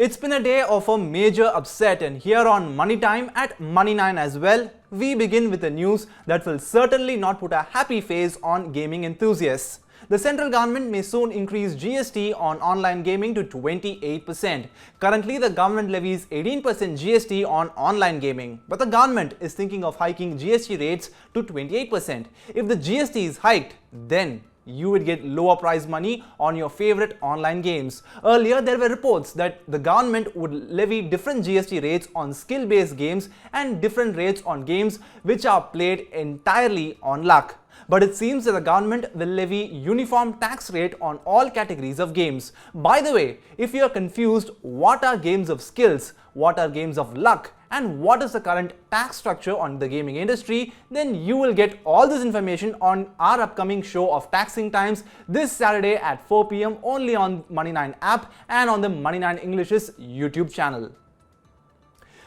It's been a day of a major upset, and here on Money Time at Money9 as well, we begin with the news that will certainly not put a happy face on gaming enthusiasts. The central government may soon increase GST on online gaming to 28%. Currently, the government levies 18% GST on online gaming, but the government is thinking of hiking GST rates to 28%. If the GST is hiked, then you would get lower prize money on your favorite online games. Earlier, there were reports that the government would levy different GST rates on skill-based games and different rates on games which are played entirely on luck. But it seems that the government will levy uniform tax rate on all categories of games. By the way, if you are confused what are games of skills, what are games of luck, and what is the current tax structure on the gaming industry, then you will get all this information on our upcoming show of Taxing Times this Saturday at 4 p.m. only on Money9 app and on the Money9 English's YouTube channel.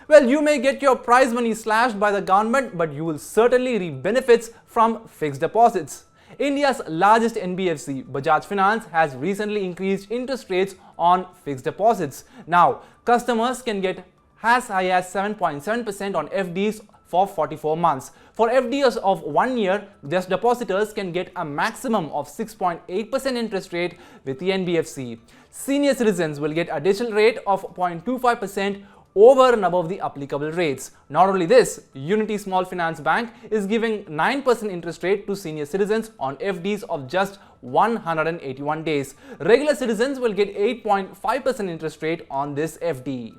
Well, you may get your prize money slashed by the government, but you will certainly reap benefits from fixed deposits. India's largest NBFC, Bajaj Finance, has recently increased interest rates on fixed deposits. Now, customers can get as high as 7.7% on FDs for 44 months. For FDs of 1 year, just depositors can get a maximum of 6.8% interest rate with the NBFC. Senior citizens will get additional rate of 0.25% over and above the applicable rates. Not only this, Unity Small Finance Bank is giving 9% interest rate to senior citizens on FDs of just 181 days. Regular citizens will get 8.5% interest rate on this FD.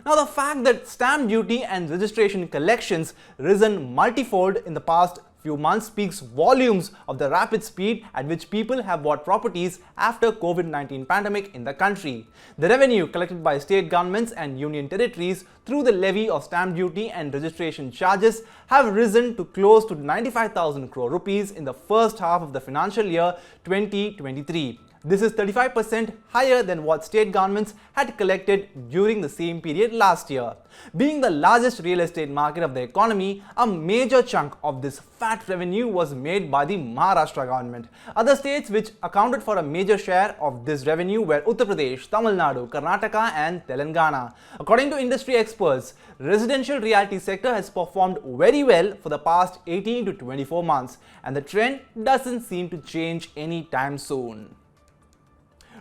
Now, the fact that stamp duty and registration collections risen multifold in the past few months speaks volumes of the rapid speed at which people have bought properties after COVID-19 pandemic in the country. The revenue collected by state governments and union territories through the levy of stamp duty and registration charges have risen to close to 95,000 crore rupees in the first half of the financial year 2023. This is 35% higher than what state governments had collected during the same period last year. Being the largest real estate market of the economy, a major chunk of this fat revenue was made by the Maharashtra government. Other states which accounted for a major share of this revenue were Uttar Pradesh, Tamil Nadu, Karnataka and Telangana. According to industry experts, residential realty sector has performed very well for the past 18 to 24 months, and the trend doesn't seem to change anytime soon.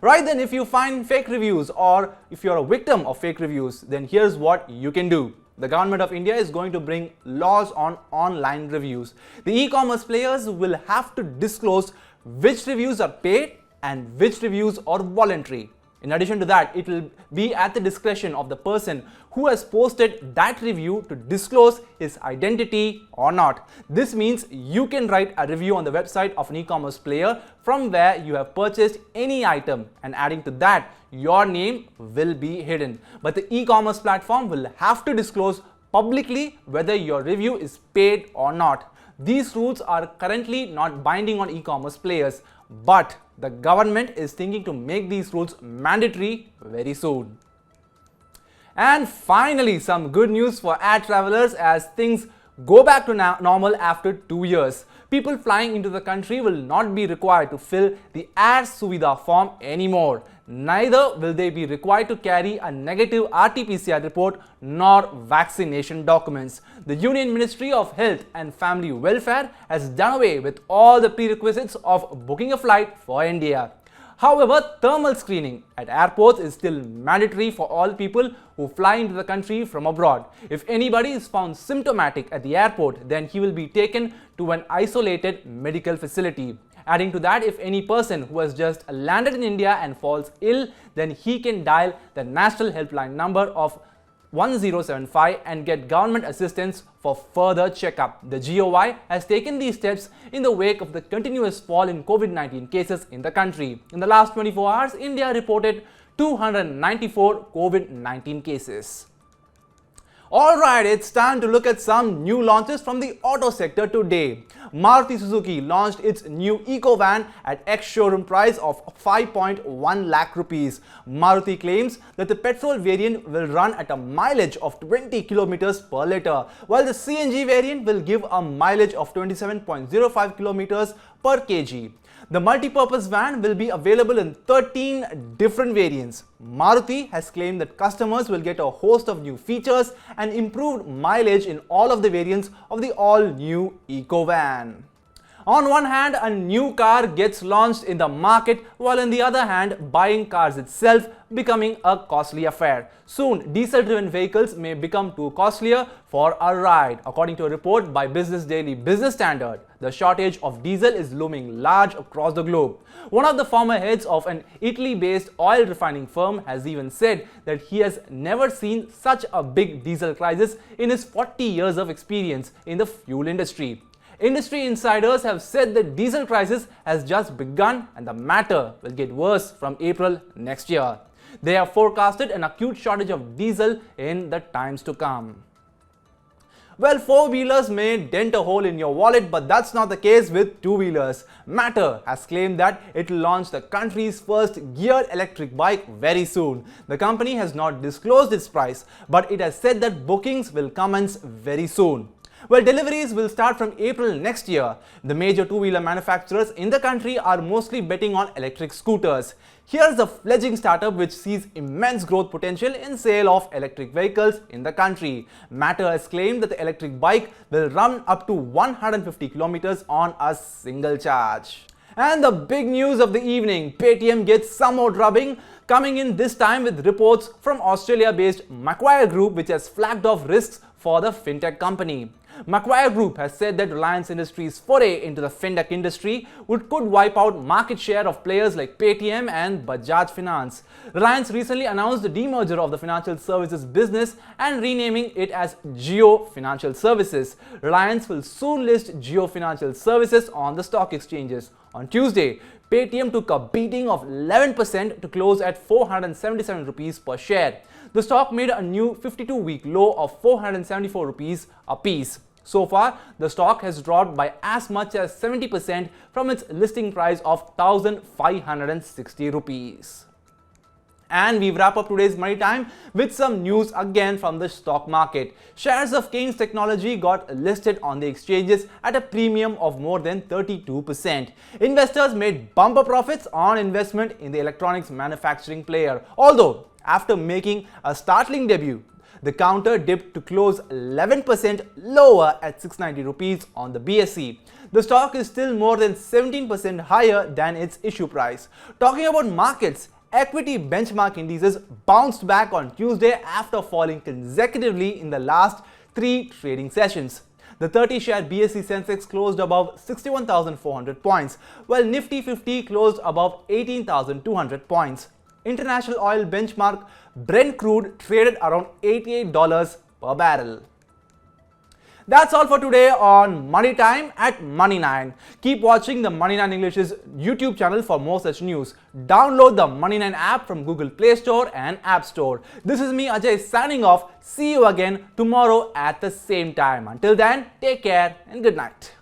Right then, if you find fake reviews or if you're a victim of fake reviews, then here's what you can do. The government of India is going to bring laws on online reviews. The e-commerce players will have to disclose which reviews are paid and which reviews are voluntary. In addition to that, it will be at the discretion of the person who has posted that review to disclose his identity or not. This means you can write a review on the website of an e-commerce player from where you have purchased any item, and adding to that, your name will be hidden. But the e-commerce platform will have to disclose publicly whether your review is paid or not. These rules are currently not binding on e-commerce players, but the government is thinking to make these rules mandatory very soon. And finally, some good news for air travelers as things go back to normal after 2 years. People flying into the country will not be required to fill the Air Suvidha form anymore. Neither will they be required to carry a negative RT-PCR report nor vaccination documents. The Union Ministry of Health and Family Welfare has done away with all the prerequisites of booking a flight for India. However, thermal screening at airports is still mandatory for all people who fly into the country from abroad. If anybody is found symptomatic at the airport, then he will be taken to an isolated medical facility. Adding to that, if any person who has just landed in India and falls ill, then he can dial the national helpline number of 1075 and get government assistance for further checkup. The GOI has taken these steps in the wake of the continuous fall in COVID-19 cases in the country. In the last 24 hours, India reported 294 COVID-19 cases. Alright, it's time to look at some new launches from the auto sector today. Maruti Suzuki launched its new Eco Van at ex-showroom price of 5.1 lakh rupees. Maruti claims that the petrol variant will run at a mileage of 20 kilometers per litre, while the CNG variant will give a mileage of 27.05 kilometers per kg. The multi-purpose van will be available in 13 different variants. Maruti has claimed that customers will get a host of new features and improved mileage in all of the variants of the all-new Eco Van. On one hand, a new car gets launched in the market, while on the other hand, buying cars itself becoming a costly affair. Soon, diesel-driven vehicles may become too costlier for a ride. According to a report by Business Daily Business Standard, the shortage of diesel is looming large across the globe. One of the former heads of an Italy-based oil refining firm has even said that he has never seen such a big diesel crisis in his 40 years of experience in the fuel industry. Industry insiders have said the diesel crisis has just begun and the matter will get worse from April next year. They have forecasted an acute shortage of diesel in the times to come. Well, four-wheelers may dent a hole in your wallet, but that's not the case with two-wheelers. Matter has claimed that it will launch the country's first geared electric bike very soon. The company has not disclosed its price, but it has said that bookings will commence very soon. Well, deliveries will start from April next year. The major two-wheeler manufacturers in the country are mostly betting on electric scooters. Here's a fledgling startup which sees immense growth potential in sale of electric vehicles in the country. Matter has claimed that the electric bike will run up to 150 kilometers on a single charge. And the big news of the evening, Paytm gets some more drubbing, coming in this time with reports from Australia-based Macquarie Group, which has flagged off risks for the fintech company. Macquarie Group has said that Reliance Industries' foray into the fintech industry could wipe out market share of players like Paytm and Bajaj Finance. Reliance recently announced the demerger of the financial services business and renaming it as Jio Financial Services. Reliance will soon list Jio Financial Services on the stock exchanges. On Tuesday, Paytm took a beating of 11% to close at 477 rupees per share. The stock made a new 52-week low of 474 rupees a piece. So far, the stock has dropped by as much as 70% from its listing price of 1,560 rupees. And we wrap up today's Money Time with some news again from the stock market. Shares of Kaynes Technology got listed on the exchanges at a premium of more than 32%. Investors made bumper profits on investment in the electronics manufacturing player. Although, after making a startling debut, the counter dipped to close 11% lower at 690 rupees on the BSE. The stock is still more than 17% higher than its issue price. Talking about markets, equity benchmark indices bounced back on Tuesday after falling consecutively in the last 3 trading sessions. The 30-share BSE Sensex closed above 61,400 points, while Nifty 50 closed above 18,200 points. International oil benchmark Brent crude traded around $88 per barrel. That's all for today on Money Time at Money9. Keep watching the Money9 English's YouTube channel for more such news. Download the Money9 app from Google Play Store and App Store. This is me, Ajay, signing off. See you again tomorrow at the same time. Until then, take care and good night.